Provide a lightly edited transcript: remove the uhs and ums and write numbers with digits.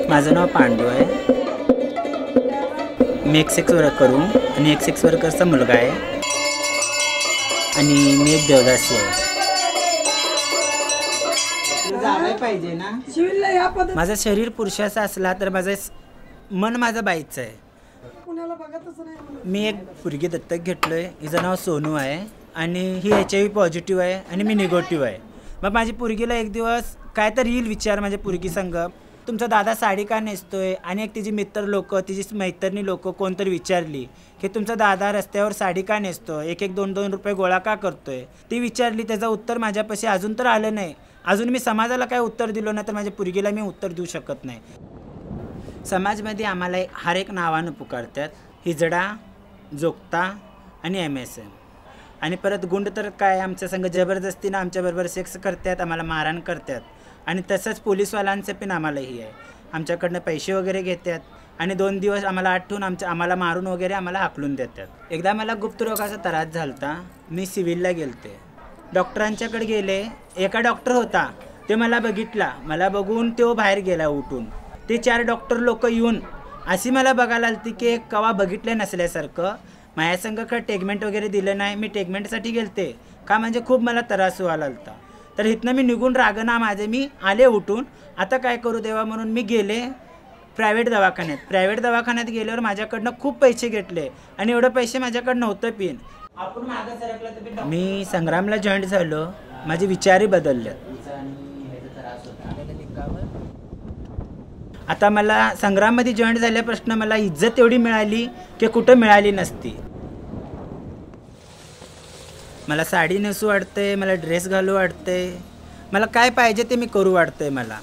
माझं नाव पांडू आहे. मी एक सेक्स वर्क करू आणि एक सेक्स वर्करचा मुलगा आहे आणि मी एक देवदासी आहे. पाहिजे ना. माझं शरीर पुरुषाचं असला तर माझं मन माझं बाईचं आहे. मी एक पोरगी दत्तक घेतलोय. हिचं नाव सोनू आहे आणि ही HIV पॉझिटिव्ह आहे आणि मी निगेटिव्ह आहे. मग माझी पोरगीला एक दिवस काय तर येईल विचार माझ्या पोरगी संग, तुमचा दादा साडी का नेसतोय, आणि एक तिची मित्र लोक, तिची मैत्रिणी लोक कोणतरी विचारली की तुमचा दादा रस्त्यावर साडी का नेसतोय, एक 2-2 रुपये गोळा का करतोय, ती विचारली. त्याचं उत्तर माझ्यापाशी अजून तर आलं नाही. अजून मी समाजाला काय उत्तर दिलो नाही तर माझ्या पोरगीला मी उत्तर देऊ शकत नाही. समाजमध्ये आम्हाला हर एक नावानं पुकारतात. हिजडा, जोगता आणि MSM. आणि परत गुंड तर काय आमच्या संग जबरदस्तीनं आमच्याबरोबर सेक्स करतात, आम्हाला मारहाण करतात. आणि तसंच पोलीसवाल्यांचं पण आम्हालाही आहे. आमच्याकडनं पैसे वगैरे घेतात आणि 2 दिवस आम्हाला आठवून आम्हाला मारून वगैरे आम्हाला हाकलून देतात. एकदा मला गुप्तरोगाचा त्रास झाला. मी सिव्हिलला गेलते. डॉक्टरांच्याकडे गेले. एका डॉक्टर होता, ते मला बघितला. मला बघून तो बाहेर गेला उठून. ते 4 डॉक्टर लोक येऊन अशी मला बघायला आलती की कवा बघितलं नसल्यासारखं. माझ्या संग काय ट्रीटमेंट वगैरे दिलं नाही. मी ट्रीटमेंटसाठी गेलते का म्हणजे खूप मला त्रास व्हायला आलता. तर इथनं मी निघून रागना माझे मी आले उठून. आता काय करू देवा म्हणून मी गेले प्रायव्हेट दवाखान्यात. प्रायव्हेट दवाखान्यात गेल्यावर माझ्याकडनं खूप पैसे घेतले आणि एवढं पैसे माझ्याकडनं होतं पिन. आपण मागं सरकलं तर मी संग्रामला जॉईंट झालो. माझे विचारही बदलले. आता मला संग्राममध्ये जॉईंट झाल्यापासून मला इज्जत एवढी मिळाली की कुठं मिळाली नसती. मला साडी नेसू वाटते, मला ड्रेस घालू वाटते, मला काय पाहिजे ते मी करू वाटतंय मला.